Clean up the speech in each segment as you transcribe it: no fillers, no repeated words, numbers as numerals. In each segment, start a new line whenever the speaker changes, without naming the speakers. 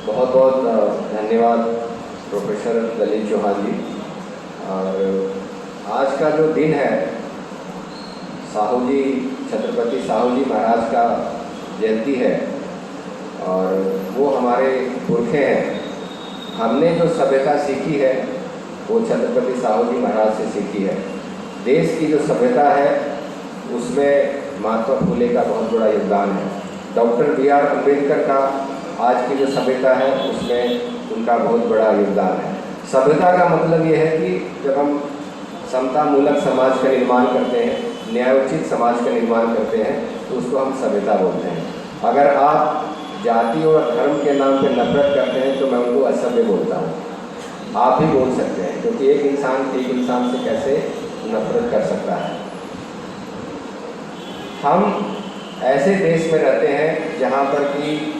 बहुत बहुत धन्यवाद प्रोफेसर ललित चौहान जी। और आज का जो दिन है, साहू जी, छत्रपति साहू जी महाराज का जयंती है और वो हमारे पुरखे हैं। हमने जो सभ्यता सीखी है वो छत्रपति साहू जी महाराज से सीखी है। देश की जो सभ्यता है उसमें महात्मा फूले का बहुत बड़ा योगदान है। Doctor B.R. अम्बेडकर का आज की जो सभ्यता है उसमें उनका बहुत बड़ा योगदान है। सभ्यता का मतलब ये है कि जब हम समतामूलक समाज का निर्माण करते हैं, न्यायोचित समाज का निर्माण करते हैं तो उसको हम सभ्यता बोलते हैं। अगर आप जाति और धर्म के नाम पे नफरत करते हैं तो मैं उनको असभ्य बोलता हूँ। आप भी बोल सकते हैं, क्योंकि एक इंसान से कैसे नफरत कर सकता है। हम ऐसे देश में रहते हैं जहाँ पर कि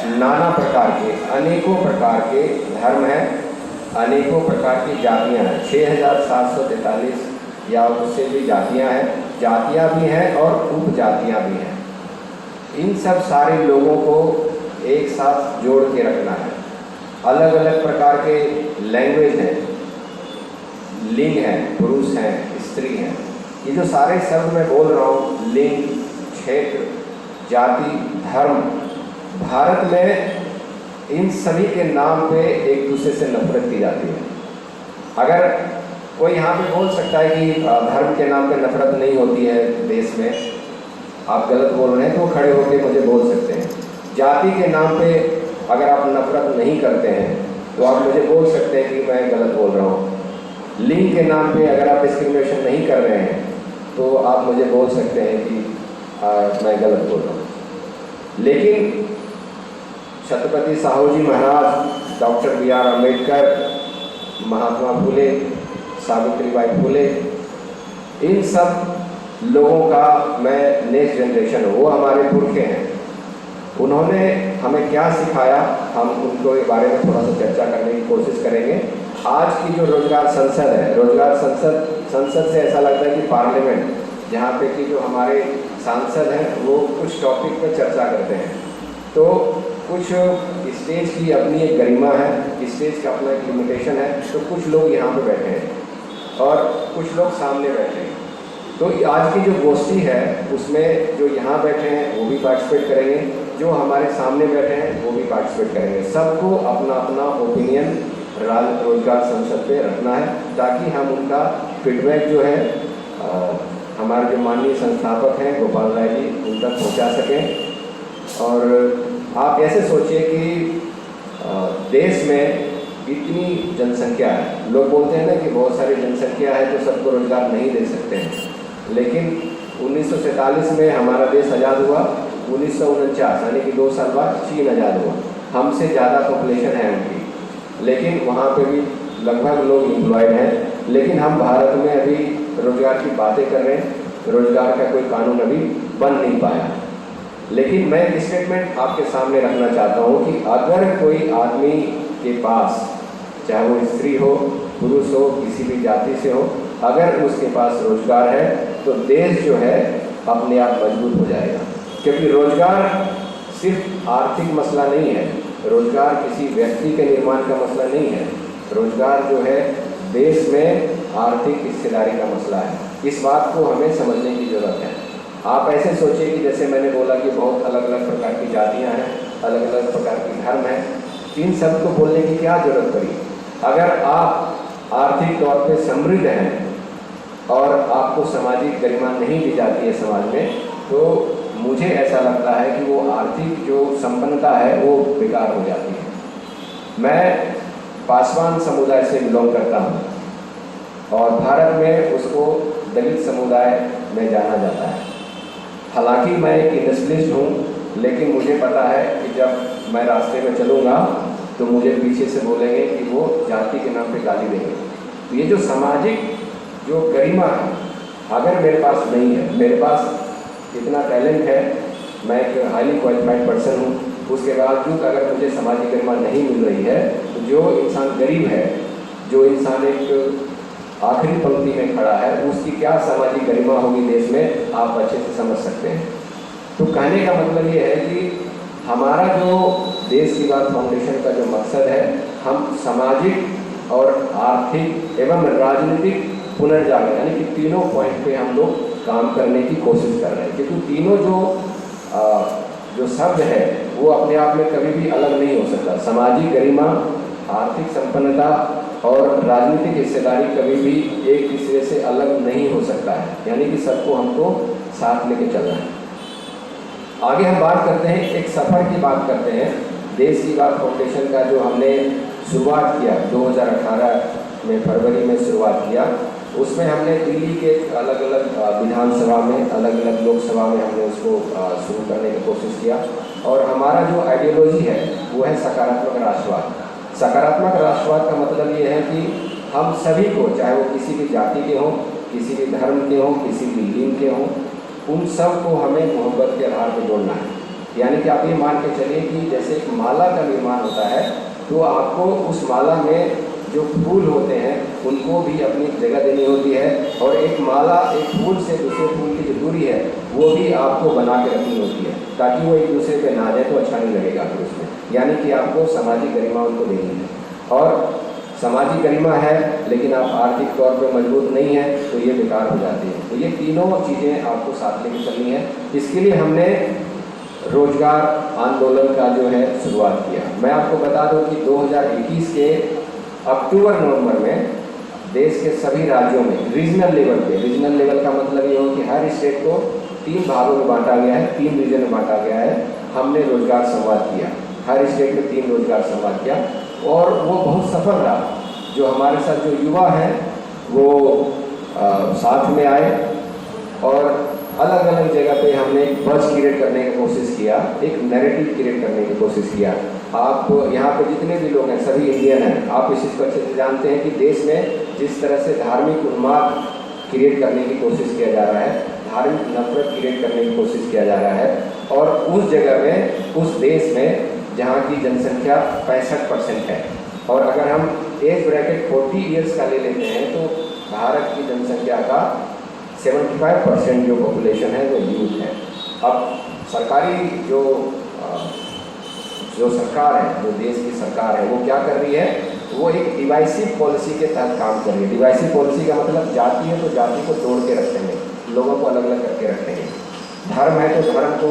नाना प्रकार के, अनेकों प्रकार के धर्म हैं, अनेकों प्रकार की जातियाँ हैं। 6743 या उससे भी जातियाँ भी हैं और उपजातियाँ भी हैं। इन सब सारे लोगों को एक साथ जोड़ के रखना है। अलग अलग प्रकार के लैंग्वेज हैं, लिंग हैं, पुरुष हैं, स्त्री हैं। ये जो सारे शब्द मैं बोल रहा हूँ, लिंग, क्षेत्र, जाति, धर्म, भारत में इन सभी के नाम पे एक दूसरे से नफरत की जाती है। अगर कोई यहाँ पे बोल सकता है कि धर्म के नाम पे नफरत नहीं होती है देश में, आप गलत बोल रहे हैं, तो खड़े होकर मुझे बोल सकते हैं। जाति के नाम पे अगर आप नफरत नहीं करते हैं तो आप मुझे बोल सकते हैं कि मैं गलत बोल रहा हूँ। लिंग के नाम पे अगर आप डिस्क्रिमिनेशन नहीं कर रहे हैं तो आप मुझे बोल सकते हैं कि मैं गलत बोल रहा हूँ। लेकिन छत्रपति साहू जी महाराज, डॉक्टर B.R. अम्बेडकर, महात्मा फूले, सावित्रीबाई फूले, इन सब लोगों का मैं नेक्स्ट जनरेशन हूँ। वो हमारे पुरखे हैं। उन्होंने हमें क्या सिखाया, हम उनको के बारे में थोड़ा सा चर्चा करने की कोशिश करेंगे। आज की जो रोजगार संसद है, रोजगार संसद से ऐसा लगता है कि पार्लियामेंट, जहाँ पे कि जो हमारे सांसद हैं वो कुछ टॉपिक पर चर्चा करते हैं। तो कुछ स्टेज की अपनी एक गरिमा है, स्टेज का अपना एक लिमिटेशन है। तो कुछ लोग यहाँ पे बैठे हैं और कुछ लोग सामने बैठे हैं। तो आज की जो गोष्ठी है उसमें जो यहाँ बैठे हैं वो भी पार्टिसिपेट करेंगे, जो हमारे सामने बैठे हैं वो भी पार्टिसिपेट करेंगे। सबको अपना अपना ओपिनियन रोजगार संसद पे रखना है, ताकि हम उनका फीडबैक जो है हमारे जो माननीय संस्थापक हैं गोपाल राय जी उन तक पहुँचा सकें। और आप ऐसे सोचिए कि देश में इतनी जनसंख्या है, लोग बोलते हैं ना कि बहुत सारी जनसंख्या है तो सबको रोजगार नहीं दे सकते हैं। लेकिन 1947 में हमारा देश आज़ाद हुआ, 1949 यानी कि 2 साल बाद चीन आज़ाद हुआ। हमसे ज़्यादा पॉपुलेशन है उनकी, लेकिन वहाँ पे भी लगभग लोग एम्प्लॉयड हैं। लेकिन हम भारत में अभी रोजगार की बातें कर रहे हैं, रोजगार का कोई कानून अभी बन नहीं पाया। लेकिन मैं एक स्टेटमेंट आपके सामने रखना चाहता हूँ कि अगर कोई आदमी के पास, चाहे वो स्त्री हो, पुरुष हो, किसी भी जाति से हो, अगर उसके पास रोजगार है तो देश जो है अपने आप मजबूत हो जाएगा। क्योंकि रोजगार सिर्फ आर्थिक मसला नहीं है, रोजगार किसी व्यक्ति के निर्माण का मसला नहीं है। रोजगार जो है देश में आर्थिक हिस्सेदारी का मसला है। इस बात को हमें समझने की ज़रूरत है। आप ऐसे सोचिए कि जैसे मैंने बोला कि बहुत अलग अलग प्रकार की जातियाँ हैं, अलग अलग प्रकार के धर्म हैं, इन सब को बोलने की क्या ज़रूरत पड़ी। अगर आप आर्थिक तौर पे समृद्ध हैं और आपको सामाजिक गरिमा नहीं दी जाती है समाज में, तो मुझे ऐसा लगता है कि वो आर्थिक जो संपन्नता है वो बेकार हो जाती है। मैं पासवान समुदाय से बिलोंग करता हूँ और भारत में उसको दलित समुदाय में जाना जाता है। हालांकि मैं एक इंडस्ट्रियलिस्ट हूँ, लेकिन मुझे पता है कि जब मैं रास्ते में चलूँगा तो मुझे पीछे से बोलेंगे कि वो जाति के नाम पे गाली देंगे। तो ये जो सामाजिक जो गरिमा है, अगर मेरे पास नहीं है, मेरे पास इतना टैलेंट है, मैं एक हाईली क्वालिफाइड पर्सन हूँ, उसके बावजूद अगर मुझे सामाजिक गरिमा नहीं मिल रही है, तो जो इंसान गरीब है, जो इंसान एक आखिरी पंक्ति में खड़ा है, उसकी क्या सामाजिक गरिमा होगी देश में, आप अच्छे से समझ सकते हैं। तो कहने का मतलब ये है कि हमारा जो देश की बात फाउंडेशन का जो मकसद है, हम सामाजिक और आर्थिक एवं राजनीतिक पुनर्जागरण यानी कि तीनों पॉइंट पे हम लोग काम करने की कोशिश कर रहे हैं। क्योंकि तीनों जो शब्द है वो अपने आप में कभी भी अलग नहीं हो सकता। सामाजिक गरिमा, आर्थिक संपन्नता और राजनीतिक हिस्सेदारी कभी भी एक दूसरे से अलग नहीं हो सकता है, यानी कि सबको हमको साथ लेके चलना है। आगे हम बात करते हैं, एक सफ़र की बात करते हैं। देश की बात फाउंडेशन का जो हमने शुरुआत किया 2018 में फरवरी में शुरुआत किया, उसमें हमने दिल्ली के अलग अलग विधानसभा में, अलग अलग लोकसभा में हमने उसको शुरू करने की कोशिश किया। और हमारा जो आइडियोलॉजी है वो है सकारात्मक राष्ट्रवाद। सकारात्मक राष्ट्रवाद का मतलब ये है कि हम सभी को, चाहे वो किसी भी जाति के हों, किसी भी धर्म के हों, किसी भी लिंग के हों, उन सब को हमें मोहब्बत के आधार पर जोड़ना है। यानी कि आप ये मान के चलिए कि जैसे एक माला का निर्माण होता है तो आपको उस माला में जो फूल होते हैं उनको भी अपनी जगह देनी होती है, और एक माला एक फूल से दूसरे फूल की जो दूरी है वो भी आपको बना के रखनी होती है, ताकि वो एक दूसरे पे ना जाए तो अच्छा नहीं लगेगा फिर उसमें। यानी कि आपको सामाजिक गरिमा उनको देनी है, और सामाजिक गरिमा है लेकिन आप आर्थिक तौर पे मजबूत नहीं है तो ये बेकार हो जाती है। तो ये तीनों चीज़ें आपको साथ लेके चलनी है। इसके लिए हमने रोजगार आंदोलन का जो है शुरुआत किया। मैं आपको बता दूं कि 2021 के अक्टूबर-नवंबर में देश के सभी राज्यों में रीजनल लेवल पे, रीजनल लेवल का मतलब ये हो कि हर स्टेट को 3 भागों में बांटा गया है, 3 रीजन में बांटा गया है। हमने रोजगार संवाद किया, हर स्टेट में 3 रोजगार संवाद किया, और वो बहुत सफल रहा। जो हमारे साथ जो युवा हैं वो साथ में आए, और अलग अलग जगह पे हमने एक बज़ क्रिएट करने की कोशिश किया, एक नैरेटिव क्रिएट करने की कोशिश किया। आप यहाँ पे जितने भी लोग हैं सभी इंडियन हैं, आप इस चीज़ को अच्छे से जानते हैं कि देश में जिस तरह से धार्मिक उन्माद क्रिएट करने की कोशिश किया जा रहा है, धार्मिक नफरत क्रिएट करने की कोशिश किया जा रहा है, और उस जगह में, उस देश में जहाँ की जनसंख्या 65% है, और अगर हम एज ब्रैकेट 40 ईयर्स का ले लेते हैं तो भारत की जनसंख्या का 75% जो पॉपुलेशन है वो यूथ है। अब सरकारी जो सरकार है, जो देश की सरकार है, वो क्या कर रही है, वो एक डिवाइसिव पॉलिसी के तहत काम कर रही है। डिवाइसिव पॉलिसी का मतलब जाति है तो जाति को तोड़ के रखेंगे, लोगों को अलग अलग करके रखेंगे। धर्म है तो धर्म को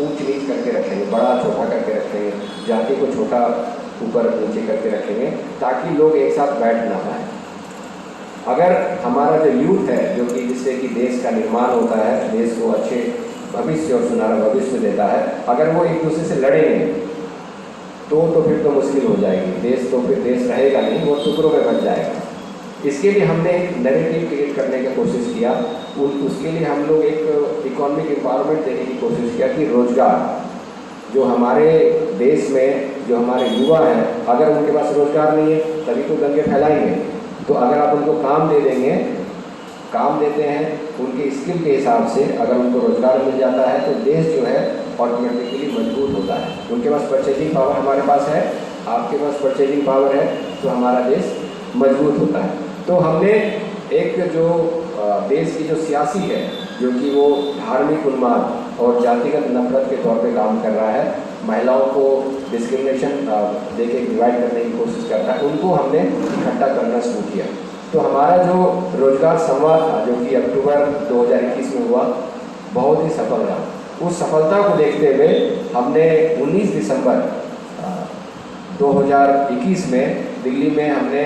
ऊंच नीच करके रखेंगे, बड़ा छोटा करके रखेंगे, जाति को छोटा ऊपर नीचे करके रखेंगे, ताकि लोग एक साथ बैठ ना पाए। अगर हमारा जो यूथ है, जो कि जिससे कि देश का निर्माण होता है, देश को अच्छे भविष्य और सुनहरा भविष्य देता है, अगर वो एक दूसरे से लड़ेंगे तो फिर तो मुश्किल हो जाएगी। देश तो फिर देश रहेगा नहीं, वो टुकड़ों में बच जाएगा। इसके लिए हमने एक नैरेटिव क्रिएट करने की कोशिश किया। उसके लिए हम लोग एक इकोनॉमिक एम्पावरमेंट देने की कोशिश किया कि रोजगार, जो हमारे देश में जो हमारे युवा हैं, अगर उनके पास रोजगार नहीं है तभी तो दंगे फैलाएंगे। तो अगर आप उनको काम दे देंगे, काम देते हैं उनके स्किल के हिसाब से, अगर उनको रोजगार मिल जाता है तो देश जो है ऑटोमेटिकली मजबूत होता है। उनके पास परचेजिंग पावर हमारे पास है, आपके पास परचेजिंग पावर है, तो हमारा देश मजबूत होता है। तो हमने एक जो देश की जो सियासी है, जो कि वो धार्मिक उन्माद और जातिगत नफरत के तौर पे काम कर रहा है, महिलाओं को डिस्क्रिमिनेशन देके डिवाइड करने की कोशिश करता है, उनको हमने इकट्ठा करना शुरू किया। तो हमारा जो रोजगार संवाद था, जो कि अक्टूबर 2021 में हुआ, बहुत ही सफल रहा। उस सफलता को देखते हुए हमने 19 दिसंबर 2021 में दिल्ली में हमने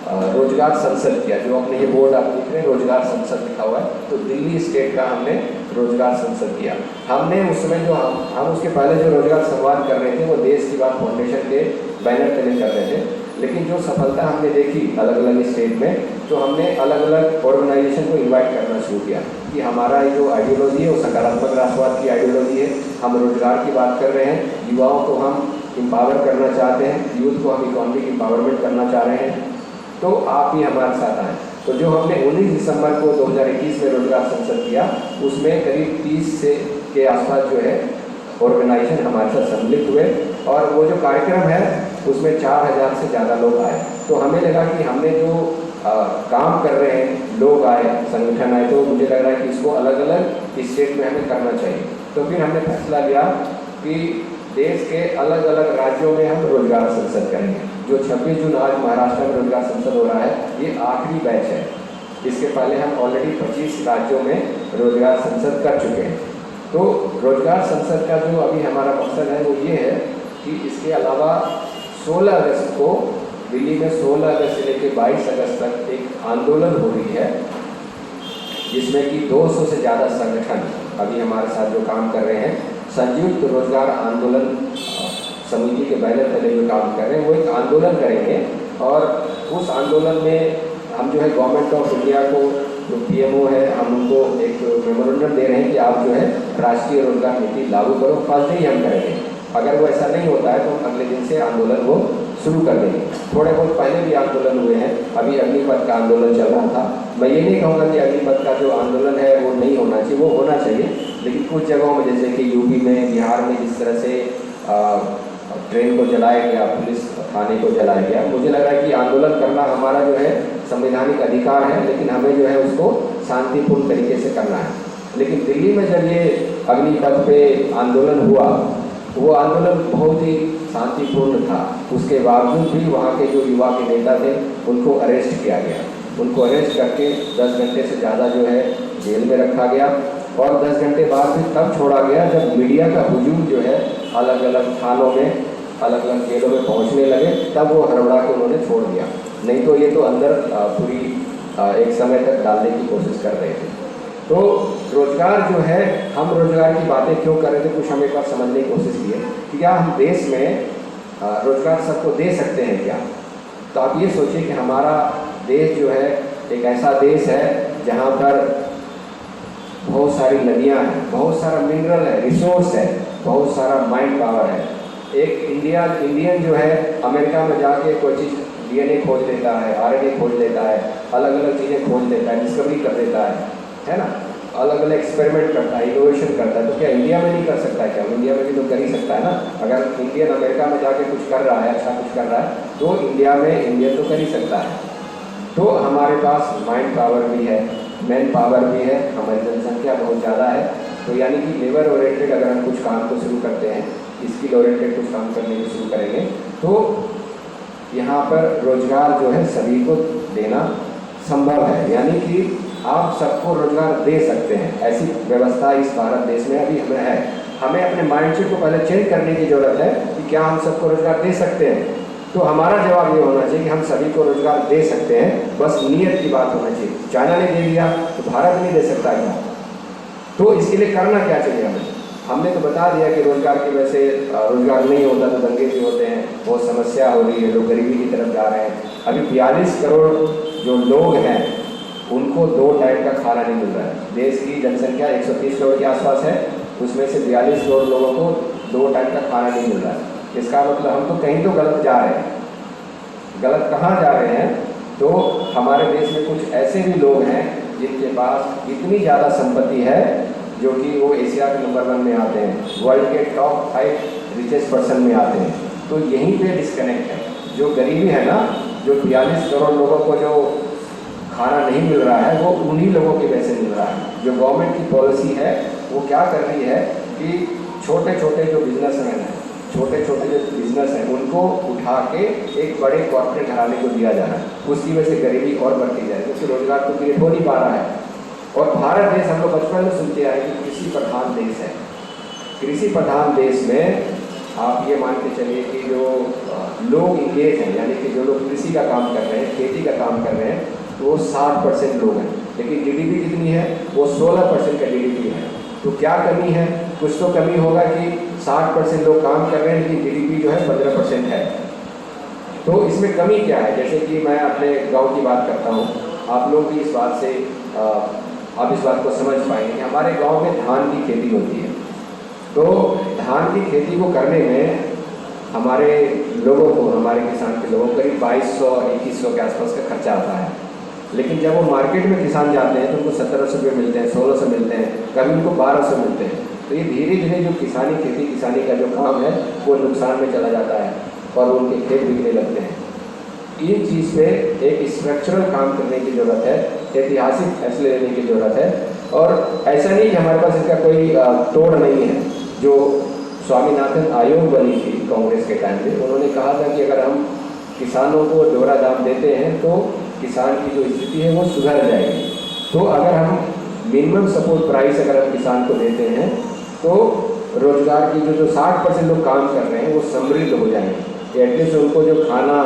रोजगार संसद किया। जो अपने ये बोर्ड आप देख रहे हैं, रोजगार संसद लिखा हुआ है, तो दिल्ली स्टेट का हमने रोजगार संसद किया। हमने उस समय जो हम उसके पहले जो रोजगार संवाद कर रहे थे वो देश की बात फाउंडेशन के बैनर तले कर रहे थे, लेकिन जो सफलता हमने देखी अलग अलग स्टेट में, तो हमने अलग अलग ऑर्गेनाइजेशन को इन्वाइट करना शुरू किया कि हमारा ये जो आइडियोलॉजी है वो सकारात्मक राष्ट्रवाद की आइडियोलॉजी है। हम रोजगार की बात कर रहे हैं, युवाओं को हम एम्पावर करना चाहते हैं, यूथ को हम इकोनॉमिक एम्पावरमेंट करना चाह रहे हैं, तो आप भी हमारे साथ आएँ। तो जो हमने 19 दिसंबर को 2021 में रोजगार संसद किया, उसमें करीब 30 से के आसपास जो है ऑर्गेनाइजेशन हमारे साथ सम्मिलित हुए, और वो जो कार्यक्रम है उसमें 4000 से ज़्यादा लोग आए। तो हमें लगा कि हमने जो काम कर रहे हैं, लोग आए, संगठन आए, तो मुझे लग रहा है कि इसको अलग अलग स्टेट में हमें करना चाहिए। तो फिर हमने फैसला लिया कि देश के अलग अलग राज्यों में हम रोजगार संसद करेंगे। जो 26 जून आज महाराष्ट्र में रोजगार संसद हो रहा है, ये आखिरी बैच है। इसके पहले हम ऑलरेडी 25 राज्यों में रोजगार संसद कर चुके हैं। तो रोजगार संसद का जो अभी हमारा मकसद है वो ये है कि इसके अलावा 16 अगस्त को दिल्ली में 16 अगस्त से लेकर 22 अगस्त तक एक आंदोलन हो रही है, जिसमें कि 200 से ज़्यादा संगठन अभी हमारे साथ जो काम कर रहे हैं, संयुक्त रोजगार आंदोलन समिति के बैनर तले जो काम कर रहे हैं, वो एक आंदोलन करेंगे। और उस आंदोलन में हम जो है गवर्नमेंट ऑफ इंडिया को, जो पीएमओ है, हम उनको एक मेमोरेंडम दे रहे हैं कि आप जो है राष्ट्रीय रोजगार नीति लागू करो। फर्स्ट ही हम करेंगे। अगर वो ऐसा नहीं होता है तो हम अगले दिन से आंदोलन वो शुरू कर देंगे। थोड़े बहुत पहले भी आंदोलन हुए हैं, अभी अग्निपथ का आंदोलन चल रहा था। मैं ये नहीं कहूँगा कि अग्निपथ का जो आंदोलन है वो नहीं होना चाहिए, वो होना चाहिए। लेकिन कुछ जगहों में, जैसे कि यूपी में, बिहार में जिस तरह से ट्रेन को जलाया गया, पुलिस थाने को जलाया गया, मुझे लग रहा है कि आंदोलन करना हमारा जो है संवैधानिक अधिकार है, लेकिन हमें जो है उसको शांतिपूर्ण तरीके से करना है। लेकिन दिल्ली में जब ये अग्निपथ पे आंदोलन हुआ, वो आंदोलन बहुत ही शांतिपूर्ण था। उसके बावजूद भी वहाँ के जो युवा के नेता थे उनको अरेस्ट किया गया। उनको अरेस्ट करके 10 घंटे से ज़्यादा जो है जेल में रखा गया, और 10 घंटे बाद भी तब छोड़ा गया जब मीडिया का हुजूम जो है अलग अलग थानों में, अलग अलग जेलों में पहुंचने लगे, तब वो हड़बड़ा के उन्होंने छोड़ दिया। नहीं तो ये तो अंदर पूरी एक समय तक डालने की कोशिश कर रहे थे। तो रोजगार जो है, हम रोजगार की बातें क्यों कर रहे थे, कुछ हम एक बार समझने की कोशिश की है कि क्या हम देश में रोजगार सबको दे सकते हैं क्या। तो आप ये सोचिए कि हमारा देश जो है एक ऐसा देश है जहाँ पर बहुत सारी नदियाँ हैं, बहुत सारा मिनरल है, रिसोर्स है, बहुत सारा माइंड पावर है। एक इंडियन जो है अमेरिका में जाके कोई चीज़ डीएनए खोज लेता है, आरएनए खोज लेता है, अलग अलग चीज़ें खोज लेता है, डिस्कवरी कर देता है ना, अलग अलग एक्सपेरिमेंट करता है, इनोवेशन करता है। तो क्या इंडिया में नहीं कर सकता है क्या? इंडिया में भी तो कर ही सकता है ना। अगर इंडियन अमेरिका में जाके कुछ कर रहा है, अच्छा कुछ कर रहा है, तो इंडिया में इंडियन तो कर ही सकता है। तो हमारे पास माइंड पावर भी है, मैन पावर भी है, हमारी जनसंख्या बहुत ज़्यादा है। तो यानी कि लेबर ओरिएंटेड अगर हम कुछ काम को शुरू करते हैं, स्किल ओरिएंटेड कुछ काम करने को शुरू करेंगे, तो यहाँ पर रोजगार जो है सभी को देना संभव है। यानी कि आप सबको रोजगार दे सकते हैं, ऐसी व्यवस्था इस भारत देश में अभी हमें है। हमें अपने माइंडसेट को पहले चेंज करने की ज़रूरत है कि क्या हम सबको रोजगार दे सकते हैं। तो हमारा जवाब ये होना चाहिए कि हम सभी को रोजगार दे सकते हैं, बस नीयत की बात होना चाहिए। चाइना ने दे दिया तो भारत नहीं दे सकता क्या? तो इसके लिए करना क्या चाहिए हमें? हमने तो बता दिया कि रोजगार की वजह से रोजगार नहीं होता तो दंगे भी होते हैं, बहुत समस्या हो रही है, लोग गरीबी की तरफ जा रहे हैं। अभी 42 करोड़ जो लोग हैं उनको 2 टाइम का खाना नहीं मिल रहा है। देश की जनसंख्या 130 करोड़ के आसपास है, उसमें से 42 करोड़ लोगों को 2 टाइम का खाना नहीं मिल रहा है। इसका मतलब हम तो कहीं तो गलत जा रहे हैं। गलत कहाँ जा रहे हैं? तो हमारे देश में कुछ ऐसे भी लोग हैं जिनके पास इतनी ज़्यादा संपत्ति है जो कि वो एशिया के नंबर 1 में आते हैं, वर्ल्ड के टॉप 5 रिचेस्ट पर्सन में आते हैं। तो यहीं पे डिस्कनेक्ट है। जो गरीबी है ना, जो 42 करोड़ लोगों को जो खाना नहीं मिल रहा है, वो उन्हीं लोगों की वजह से मिल रहा है। जो गवर्नमेंट की पॉलिसी है वो क्या कर रही है कि छोटे छोटे जो बिजनेसमैन हैं, छोटे छोटे जो बिजनेस हैं, उनको उठा के एक बड़े कॉर्पोरेट घराने को दिया जा रहा है। उसकी वजह से गरीबी और बढ़ती जाए, क्योंकि रोजगार तो क्रिएट हो नहीं पा रहा है। और भारत देश, हम लोग बचपन में सुनते आए कि कृषि प्रधान देश है। कृषि प्रधान देश में आप ये मान के चलिए कि जो लोग इंगेज हैं, यानी कि जो लोग कृषि का काम कर रहे हैं, खेती का काम कर रहे हैं, तो वो 60% लोग हैं। लेकिन जीडीपी कितनी है? वो 16% का जीडीपी है। तो क्या कमी है? कुछ तो कमी होगा कि 60% लोग काम कर रहे हैं लेकिन जीडीपी जो है 15% है। तो इसमें कमी क्या है? जैसे कि मैं अपने गांव की बात करता हूं, आप लोग भी इस बात से आप इस बात को समझ पाएंगे कि हमारे गांव में धान की खेती होती है। तो धान की खेती को करने में हमारे लोगों को, हमारे किसान के लोगों को करीब 2200-2100 के आसपास का खर्चा आता है। लेकिन जब वो मार्केट में किसान जाते हैं तो उनको 1700 रुपये मिलते हैं, 1600 मिलते हैं, कभी उनको 1200 मिलते हैं। तो ये धीरे धीरे जो किसानी का जो काम है वो नुकसान में चला जाता है और उनके खेत बिकने लगते हैं। इन चीज़ पे एक स्ट्रक्चरल काम करने की ज़रूरत है, ऐतिहासिक फैसले लेने की ज़रूरत है। और ऐसा नहीं कि हमारे पास इसका कोई तोड़ नहीं है। जो स्वामीनाथन आयोग बनी थी कांग्रेस के टाइम पे, उन्होंने कहा था कि अगर हम किसानों को दोहरा दाम देते हैं तो किसान की जो स्थिति है वो सुधर जाएगी। तो अगर हम मिनिमम सपोर्ट प्राइस अगर हम किसान को देते हैं तो रोजगार की जो 60% लोग काम कर रहे हैं वो समृद्ध हो जाएंगे, एटलीस्ट उनको जो खाना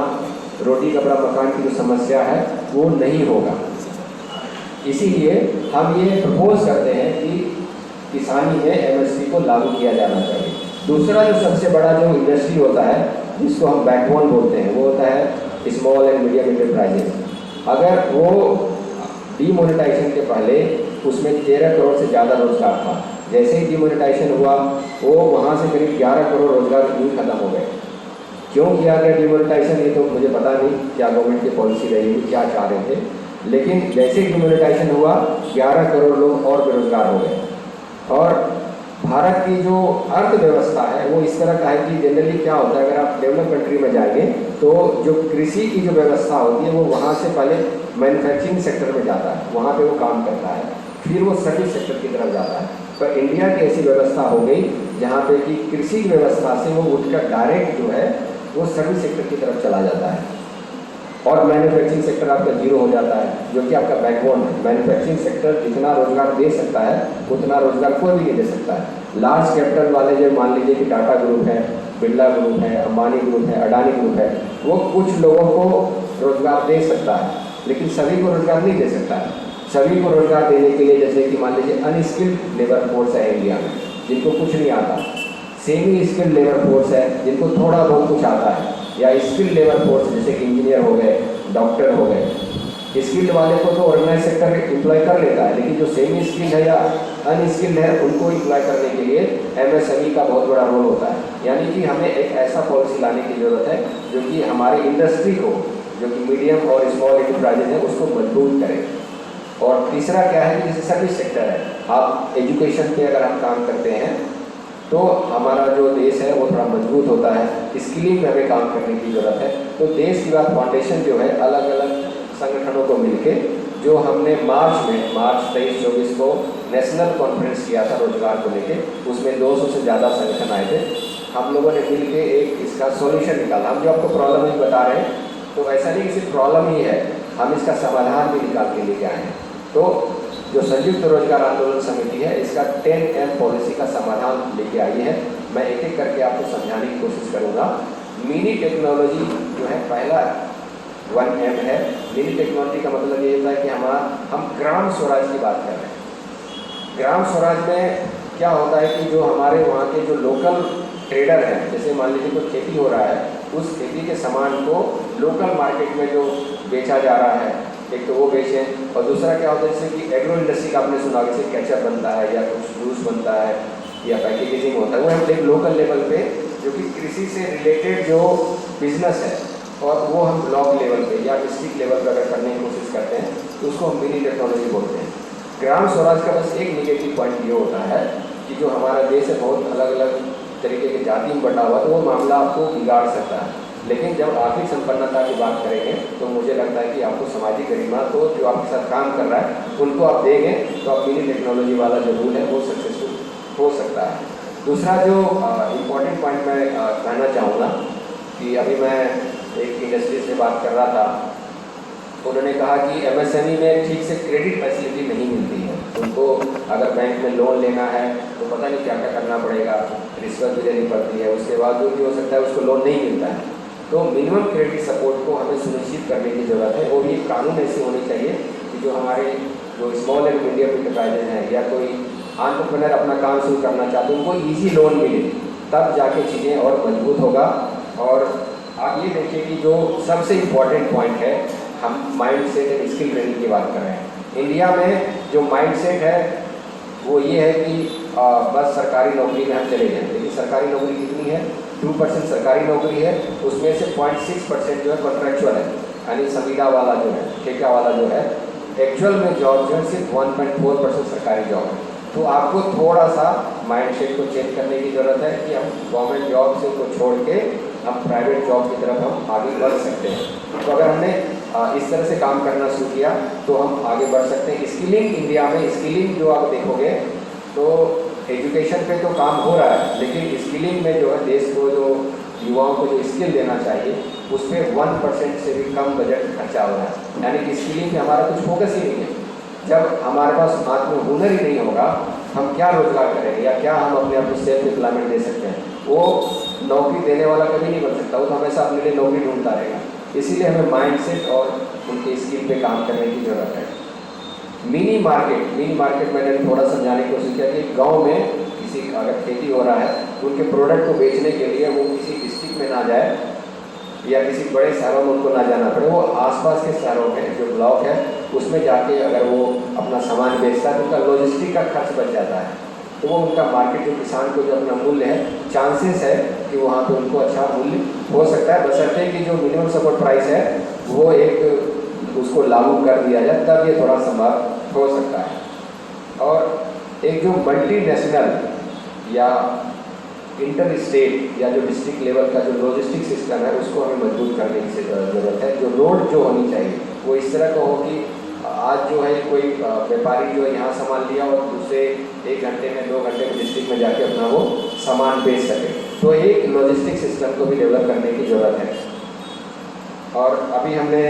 रोटी कपड़ा मकान की जो समस्या है वो नहीं होगा। इसीलिए हम ये प्रपोज करते हैं कि किसानी में एमएसपी को लागू किया जाना चाहिए। दूसरा जो सबसे बड़ा जो इंडस्ट्री होता है जिसको हम बैकबोन बोलते हैं वो होता है स्मॉल एंड मीडियम एंटरप्राइजेस। अगर वो डीमोनेटाइजेशन के पहले उसमें 13 करोड़ से ज़्यादा रोजगार था, जैसे ही डीमोनेटाइजेशन हुआ वो वहाँ से करीब 11 करोड़ रोजगार यूँ खत्म हो गए। क्यों किया गया डीमोनेटाइजेशन ये तो मुझे पता नहीं, क्या गवर्नमेंट की पॉलिसी रही, क्या चाह रहे थे, लेकिन जैसे ही डीमोनेटाइजेशन हुआ 11 करोड़ लोग और बेरोजगार हो गए। और भारत की जो अर्थव्यवस्था है वो इस तरह का है कि जनरली क्या होता है, अगर आप डेवलप कंट्री में जाएंगे तो जो कृषि की जो व्यवस्था होती है वो वहाँ से पहले मैन्युफैक्चरिंग सेक्टर में जाता है, वहाँ पे वो काम करता है, फिर वो सर्विस सेक्टर की तरफ जाता है। पर इंडिया की ऐसी व्यवस्था हो गई जहाँ पे कि कृषि व्यवस्था से वो उठकर डायरेक्ट जो है वो सर्विस सेक्टर की तरफ चला जाता है और मैन्युफैक्चरिंग सेक्टर आपका जीरो हो जाता है, जो कि आपका बैकबोन है। मैन्युफैक्चरिंग सेक्टर जितना रोजगार दे सकता है उतना रोजगार कोई भी नहीं दे सकता है। लार्ज कैपिटल वाले जो मान लीजिए कि टाटा ग्रुप है, बिरला ग्रुप है, अंबानी ग्रुप है, अडानी ग्रुप है, वो कुछ लोगों को रोजगार दे सकता है लेकिन सभी को रोजगार नहीं दे सकता है। सभी को रोजगार देने के लिए जैसे कि मान लीजिए अनस्किल्ड लेबर फोर्स है इंडिया में जिनको कुछ नहीं आता, सेमी स्किल्ड लेबर फोर्स है जिनको थोड़ा बहुत कुछ आता है, या स्किल्ड लेबर फोर्स जैसे कि इंजीनियर हो गए, डॉक्टर हो गए। स्किल्ड वाले को तो ऑर्गेनाइज सेक्टर एम्प्लॉय कर लेता है, लेकिन जो सेमी स्किल्ड है या अनस्किल्ड है उनको एम्प्लॉय करने के लिए एमएसएमई का बहुत बड़ा रोल होता है। यानी कि हमें एक ऐसा पॉलिसी लाने की जरूरत है जो कि हमारे इंडस्ट्री को, जो कि मीडियम और स्मॉल एंटरप्राइजेज है, उसको मजबूत करे। और तीसरा क्या है कि जैसे सर्विस सेक्टर है, आप एजुकेशन पे अगर हम काम करते हैं तो हमारा जो देश है वो थोड़ा मजबूत होता है। स्किलिंग में हमें काम करने की ज़रूरत है। तो देश की बात फाउंडेशन जो है अलग अलग संगठनों को मिलके जो हमने मार्च 23-24 को नेशनल कॉन्फ्रेंस किया था रोजगार को लेके, उसमें 200 से ज़्यादा संगठन आए थे। हम लोगों ने मिल के एक इसका सॉल्यूशन निकाला। हम जो आपको प्रॉब्लम ही बता रहे हैं तो ऐसा नहीं कि सिर्फ प्रॉब्लम ही है, हम इसका समाधान भी निकाल के लेके आए हैं। तो जो संयुक्त रोजगार आंदोलन समिति है इसका 10M पॉलिसी का समाधान लेके आई है। मैं एक एक करके आपको समझाने की कोशिश करूँगा। मिनी टेक्नोलॉजी जो है पहला 1M है। मिनी टेक्नोलॉजी का मतलब ये होता है कि हम ग्राम स्वराज की बात कर रहे हैं। ग्राम स्वराज में क्या होता है कि जो हमारे वहाँ के जो लोकल ट्रेडर हैं, जैसे मान लीजिए कोई खेती हो रहा है, उस खेती के सामान को लोकल मार्केट में जो बेचा जा रहा है, एक तो वो बेचें, और दूसरा क्या होता है जैसे कि एग्रो इंडस्ट्री का आपने सुना, जैसे केचप बनता है या कुछ जूस बनता है या पैकेजिंग होता है, वो हम एक लोकल लेवल पे जो कि कृषि से रिलेटेड जो बिजनेस है और वो हम ब्लॉक लेवल पे या डिस्ट्रिक्ट लेवल पर अगर करने की कोशिश करते हैं तो उसको हम मिनी टेक्नोलॉजी बोलते हैं। ग्राम स्वराज का बस एक निगेटिव पॉइंट ये होता है कि जो हमारा देश है बहुत अलग अलग तरीके के जाति में बटा हुआ, तो वो मामला आपको बिगाड़ सकता है। लेकिन जब आर्थिक संपन्नता की बात करेंगे तो मुझे लगता है कि आपको सामाजिक गरिमा, तो जो आपके साथ काम कर रहा है उनको आप देंगे तो आप मिनी टेक्नोलॉजी वाला जो रूल है वो सक्सेसफुल हो सकता है। दूसरा जो इम्पोर्टेंट पॉइंट मैं कहना चाहूँगा कि अभी मैं एक इंडस्ट्री से बात कर रहा था, उन्होंने कहा कि एमएसएमई में ठीक से क्रेडिट फैसिलिटी नहीं मिलती है। उनको अगर बैंक में लोन लेना है तो पता नहीं क्या क्या करना पड़ेगा, रिश्वत भी देनी पड़ती है, उसके बाद जो भी हो सकता है उसको लोन नहीं मिलता है। तो मिनिमम क्रेडिट सपोर्ट को हमें सुनिश्चित करने की ज़रूरत है। और ये कानून ऐसे होने चाहिए कि जो हमारे जो स्मॉल एंड मीडियम इंटरप्राइजेज हैं या कोई एंटरप्रेन्योर अपना काम शुरू करना चाहते हैं उनको ईजी लोन मिले, तब जाके चीज़ें और मजबूत होगा। और आप ये देखिए कि जो सबसे इम्पॉर्टेंट पॉइंट है, हम mind set and skill training की बात कर रहे हैं। इंडिया में जो माइंड सेट है वो ये है कि बस सरकारी नौकरी में हम चले जाएँ, लेकिन सरकारी नौकरी कितनी है? 2% सरकारी नौकरी है, उसमें से 0.6% जो है कॉन्ट्रैक्चुअल है, यानी संविदा वाला जो है, ठेका वाला जो है। एक्चुअल में जॉब जो है सिर्फ 1.4% सरकारी जॉब है। तो आपको थोड़ा सा माइंड सेट को चेंज करने की ज़रूरत है कि हम गवर्नमेंट जॉब से उसको छोड़ के हम प्राइवेट जॉब की तरफ हम आगे बढ़ सकते हैं। तो अगर हमने इस तरह से काम करना शुरू किया तो हम आगे बढ़ सकते हैं। स्किलिंग इंडिया में, स्किलिंग जो आप देखोगे तो एजुकेशन पे तो काम हो रहा है, लेकिन स्किलिंग में जो है देश को जो युवाओं को जो स्किल देना चाहिए उस पर 1% से भी कम बजट खर्चा हो रहा है। यानी कि स्किलिंग में हमारा कुछ फोकस ही नहीं है। जब हमारे पास हाथ में हुनर ही नहीं होगा, हम क्या रोजगार करेंगे या क्या हम अपने आप को सेल्फ एम्प्लॉयमेंट दे सकते हैं? वो नौकरी देने वाला कभी नहीं बन सकता, वो तो हमेशा अपने लिए नौकरी ढूंढता रहेगा। इसीलिए हमें माइंडसेट और उनके स्किल पे काम करने की ज़रूरत है। मिनी मार्केट मैंने थोड़ा समझाने की कोशिश किया कि गांव में किसी अगर खेती हो रहा है तो उनके प्रोडक्ट को बेचने के लिए वो किसी डिस्ट्रिक्ट में ना जाए या किसी बड़े शहरों में उनको ना जाना पड़े, वो आसपास के शहरों में जो ब्लॉक है उसमें जाके अगर वो अपना सामान बेचता है तो उनका लॉजिस्टिक का खर्च बच जाता है। तो वो उनका मार्केट जो किसान को जो अपना मूल्य है, चांसेस है कि वहाँ पे उनको अच्छा मूल्य हो सकता है, बशर्ते कि जो मिनिमम सपोर्ट प्राइस है वो एक उसको लागू कर दिया जाए, तब ये थोड़ा संभव हो सकता है। और एक जो मल्टीनेशनल या इंटर स्टेट या जो डिस्ट्रिक्ट लेवल का जो लॉजिस्टिक सिस्टम है उसको हमें मजबूत करने की ज़रूरत है। जो रोड जो होनी चाहिए वो इस तरह का हो कि आज जो है कोई व्यापारी जो है यहाँ सामान लिया और दूसरे 1 घंटे में 2 घंटे में डिस्ट्रिक्ट में जाके अपना वो सामान बेच सके। तो एक लॉजिस्टिक सिस्टम को भी डेवलप करने की ज़रूरत है। और अभी हमने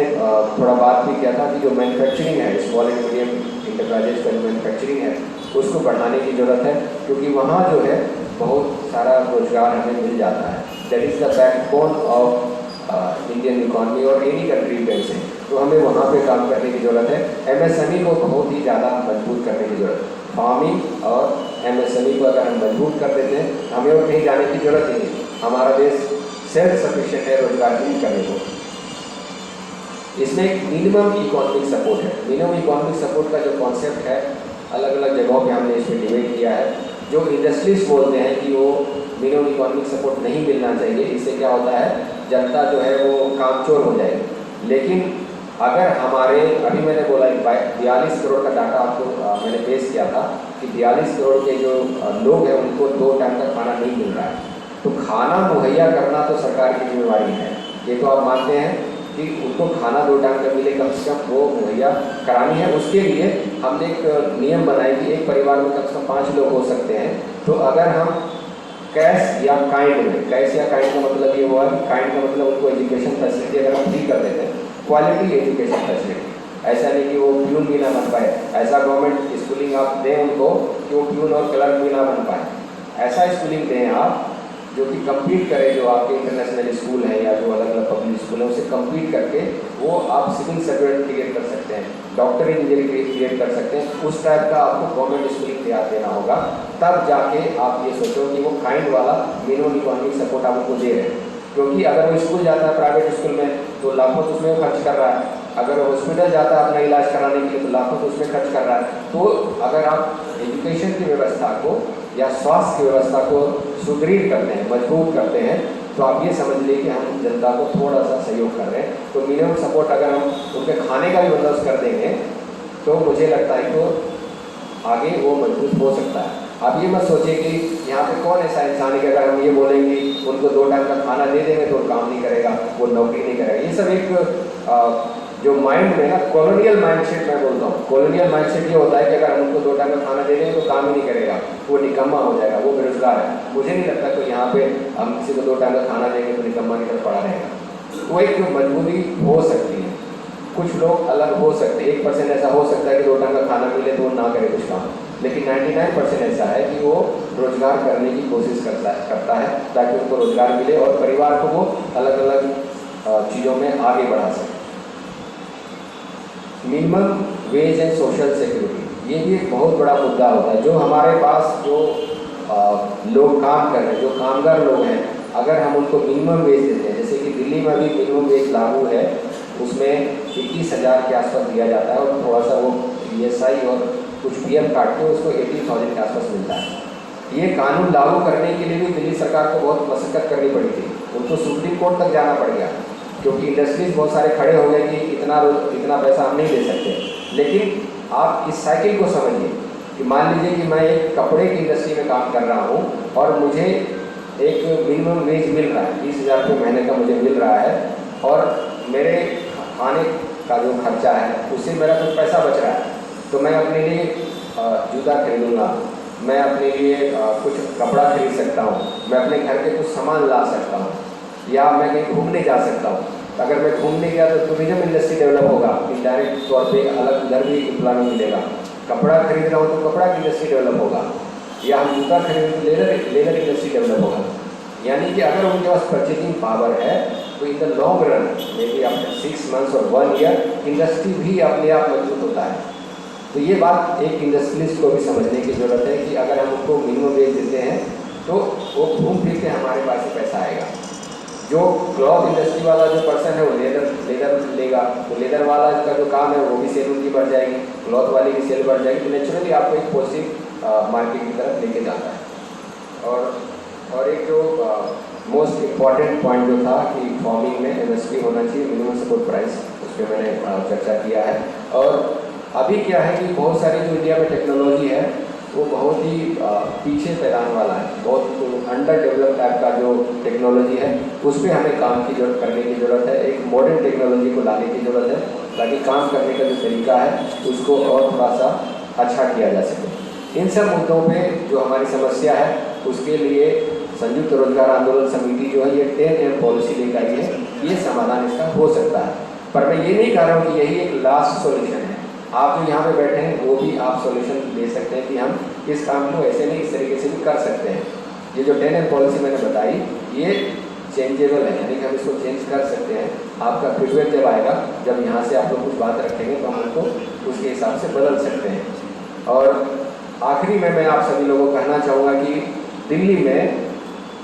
थोड़ा बात भी किया था कि जो मैन्युफैक्चरिंग है, स्मॉल एंड मीडियम इंटरप्राइजेज का मैन्युफैक्चरिंग है उसको बढ़ाने की ज़रूरत है, क्योंकि वहाँ जो है बहुत सारा रोजगार हमें मिल जाता है। That is the backbone of Indian economy और एनी कंट्री पे से। तो हमें वहाँ पे काम करने की ज़रूरत है। एमएसएमई को बहुत ही ज़्यादा मजबूत करने की ज़रूरत है। फार्मिंग और एमएसएमई को अगर हम मजबूत कर देते हैं हमें और कहीं जाने की ज़रूरत ही नहीं। हमारा देश सेल्फ सफिशिएंट है रोजगार की करने को। इसमें एक मिनिमम इकोनॉमिक सपोर्ट है। मिनिमम इकोनॉमिक सपोर्ट का जो कॉन्सेप्ट है अलग अलग जगहों पे हमने इसमें डिबेट किया है। जो इंडस्ट्रीज बोलते हैं कि वो मिनिमम इकोनॉमिक सपोर्ट नहीं मिलना चाहिए, इससे क्या होता है जनता जो है वो कामचोर हो जाएगी। लेकिन अगर हमारे अभी मैंने बोला 42 करोड़ का डाटा आपको मैंने पेश किया था कि 42 करोड़ के जो लोग हैं उनको 2 टाइम का खाना नहीं मिल रहा है। तो खाना मुहैया करना तो सरकार की जिम्मेवारी है, ये तो आप मानते हैं कि उनको खाना 2 टाइम का मिले, कम से कम वो मुहैया करानी है। उसके लिए हमने एक नियम बनाया कि एक परिवार में कम से कम 5 लोग हो सकते हैं। तो अगर हम कैश या काइंड में, कैश या काइंड का मतलब ये हुआ कि काइंड का मतलब उनको एजुकेशन फैसिलिटी अगर हम फ्री कर देते हैं, क्वालिटी एजुकेशन फैसिलिटी, ऐसा नहीं कि वो प्यून भी ना बन पाए, ऐसा गवर्नमेंट स्कूलिंग आप दें उनको कि वो प्यून और क्लर्क भी ना बन पाए, ऐसा स्कूलिंग दें आप जो कि कम्पीट करे, जो आपके इंटरनेशनल स्कूल है या जो अलग अलग पब्लिक स्कूल है उससे कम्पीट करके वो आप सिविल सर्टिफिकेट क्रिएट कर सकते हैं, डॉक्टर इंजीनियर क्रिएट कर सकते हैं। उस टाइप का आपको गवर्नमेंट स्कूलिंग तैयार देना होगा, तब जाके आप ये सोचो कि वो काइंड वाला मिनिमम इकोनॉमिक सपोर्ट आप उनको दे रहे हैं। क्योंकि अगर वो स्कूल जाता है प्राइवेट स्कूल में तो लाखों तो उसमें खर्च कर रहा है, अगर वो हॉस्पिटल जाता है अपना इलाज कराने के लिए तो लाखों तो उसमें खर्च कर रहा है। तो अगर आप एजुकेशन की व्यवस्था को या स्वास्थ्य की व्यवस्था को सुदृढ़ करते हैं, मजबूत करते हैं, तो आप ये समझ लीजिए कि हम जनता को थोड़ा सा सहयोग कर रहे हैं। तो मिनिमम सपोर्ट अगर हम उनके खाने का भी बंदोबस्त कर देंगे तो मुझे लगता है तो आगे वो मजबूत हो सकता है। आप ये मत सोचिए कि यहाँ पे कौन ऐसा इंसान है कि अगर हम ये बोलेंगे उनको 2 टाइम का खाना दे देंगे तो वो काम नहीं करेगा, वो नौकरी नहीं करेगा। ये सब एक जो माइंड में ना कॉलोनियल माइंडसेट मैं बोलता हूँ, कॉलोनियल माइंडसेट ये होता है कि अगर हम उनको 2 टाइम का खाना दे देंगे तो काम ही नहीं करेगा, वो निकम्मा हो जाएगा, वो बेरोजगार है। मुझे नहीं लगता कि यहाँ पे हम किसी को 2 टाइम का खाना देंगे तो निकम्मा की तरफ पड़ा रहेगा। वो एक मजबूरी हो सकती है, कुछ लोग अलग हो सकते हैं, 1% ऐसा हो सकता है कि 2 टाइम का खाना मिले तो वो ना करे कुछ काम, लेकिन 99% ऐसा है कि वो रोजगार करने की कोशिश करता है ताकि उनको रोजगार मिले और परिवार को वो अलग अलग चीज़ों में आगे बढ़ा सके। Minimum wage and social security, ये भी एक बहुत बड़ा मुद्दा होता है। जो हमारे पास जो लोग काम कर रहे हैं, जो कामगार लोग हैं, अगर हम उनको मिनिमम वेज देते हैं, जैसे कि दिल्ली में भी मिनिमम वेज लागू है, उसमें 21,000 के आसपास दिया जाता है और थोड़ा सा वो ESI और कुछ PM काट के उसको 80,000 के आसपास मिलता है। ये कानून लागू करने के लिए भी दिल्ली सरकार को बहुत मशक्कत करनी पड़ी थी, उनको सुप्रीम कोर्ट तक जाना पड़ गया क्योंकि इंडस्ट्रीज बहुत सारे खड़े हो गए कि इतना पैसा हम नहीं दे सकते। लेकिन आप इस साइकिल को समझिए कि मान लीजिए कि मैं एक कपड़े की इंडस्ट्री में काम कर रहा हूँ और मुझे एक मिनिमम वेज मिल रहा है, 20,000 रुपये महीने का मुझे मिल रहा है और मेरे खाने का जो खर्चा है उससे मेरा कुछ पैसा बच रहा है, तो मैं अपने लिए जूता खरीदूँगा मैं अपने लिए कुछ कपड़ा खरीद सकता हूँ, मैं अपने घर के कुछ सामान ला सकता हूँ, या मैं कहीं घूमने जा सकता हूँ। अगर मैं घूमने गया तो टूरिज्म इंडस्ट्री डेवलप होगा, इनडायरेक्ट तौर पे अलग उधर भी एम्प्लॉयमेंट मिलेगा। कपड़ा खरीद रहा हूँ तो कपड़ा की इंडस्ट्री डेवलप होगा, या हम जूता खरीदें तो लेदर इंडस्ट्री डेवलप होगा। यानी कि अगर उनके पास परचेजिंग पावर है तो in the long run, may be after 6 months और 1 ईयर, इंडस्ट्री भी अपने आप मजबूत होता है। तो ये बात एक इंडस्ट्रियलिस्ट को भी समझने की ज़रूरत है कि अगर हम उनको मिनिमम वेज देते हैं तो वो घूम फिर के हमारे पास ही पैसा आएगा। जो क्लॉथ इंडस्ट्री वाला जो पर्सन है वो लेदर लेगा, तो लेदर वाला का जो काम है वो भी सेल उनकी बढ़ जाएगी, क्लॉथ वाली की सेल बढ़ जाएगी, तो नेचुरली आपको एक पॉजिटिव मार्केट की तरफ लेके जाता है। और एक जो मोस्ट इम्पॉर्टेंट पॉइंट जो था कि फार्मिंग में एमएसपी होना चाहिए, मिनिमम सपोर्ट प्राइस, उस पर मैंने चर्चा किया है। और अभी क्या है कि बहुत सारी जो इंडिया में टेक्नोलॉजी है वो बहुत ही पीछे पैदान वाला है, बहुत अंडर डेवलप टाइप का जो टेक्नोलॉजी है उस पर हमें काम की जरूरत करने की ज़रूरत है, एक मॉडर्न टेक्नोलॉजी को लाने की ज़रूरत है, ताकि काम करने का जो तरीका है उसको और थोड़ा सा अच्छा किया जा सके। इन सब मुद्दों पे जो हमारी समस्या है उसके लिए संयुक्त रोजगार आंदोलन समिति जो है ये 10M पॉलिसी लेकर आई है, ये समाधान इसका हो सकता है। पर मैं ये नहीं कह रहा हूँ कि यही एक लास्ट सॉल्यूशन है। आप जो यहाँ पे बैठे हैं वो भी आप सॉल्यूशन दे सकते हैं कि हम इस काम को ऐसे नहीं इस तरीके से भी कर सकते हैं। ये जो 10M पॉलिसी मैंने बताई ये चेंजेबल है, यानी कि हम इसको चेंज कर सकते हैं। आपका फीडबैक जब आएगा, जब यहाँ से आप लोग कुछ बात रखेंगे तो हम उनको उसके हिसाब से बदल सकते हैं। और आखिरी में मैं आप सभी लोगों को कहना चाहूँगा कि दिल्ली में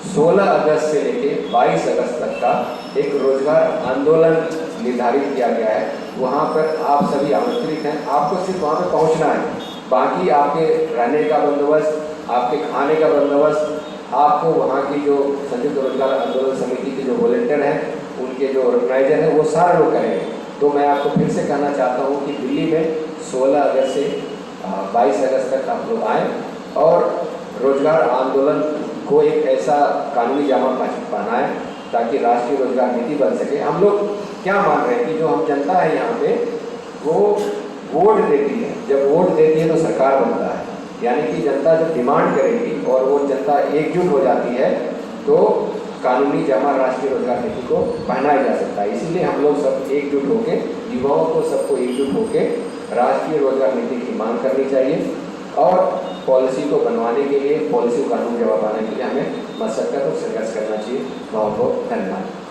16 अगस्त से लेके 22 अगस्त तक का एक रोजगार आंदोलन निर्धारित किया गया है। वहाँ पर आप सभी आमंत्रित हैं, आपको सिर्फ वहाँ पर पहुँचना है। बाकी आपके रहने का बंदोबस्त, आपके खाने का बंदोबस्त, आपको वहाँ की जो संयुक्त रोजगार आंदोलन समिति के जो वॉलंटियर हैं, उनके जो ऑर्गेनाइजर हैं, वो सारे लोग करेंगे। तो मैं आपको फिर से कहना चाहता हूँ कि दिल्ली में 16 अगस्त से 22 अगस्त तक आप लोग आएँ और रोजगार आंदोलन को एक ऐसा कानूनी जामा पहनाएं ताकि राष्ट्रीय रोजगार नीति बन सके। हम लोग क्या मान रहे हैं कि जो हम जनता है यहाँ पे वो वोट देती है, जब वोट देती है तो सरकार बनता है, यानी कि जनता जब डिमांड करेगी और वो जनता एकजुट हो जाती है तो कानूनी जामा राष्ट्रीय रोजगार नीति को पहनाया जा सकता है। इसीलिए हम लोग सब एकजुट होकर, युवाओं को सबको एकजुट होकर राष्ट्रीय रोजगार नीति की मांग करनी चाहिए और पॉलिसी को बनवाने के लिए, पॉलिसी को कानून जमा पाने के लिए हमें मशक्कत और संघर्ष करना चाहिए। बहुत बहुत धन्यवाद।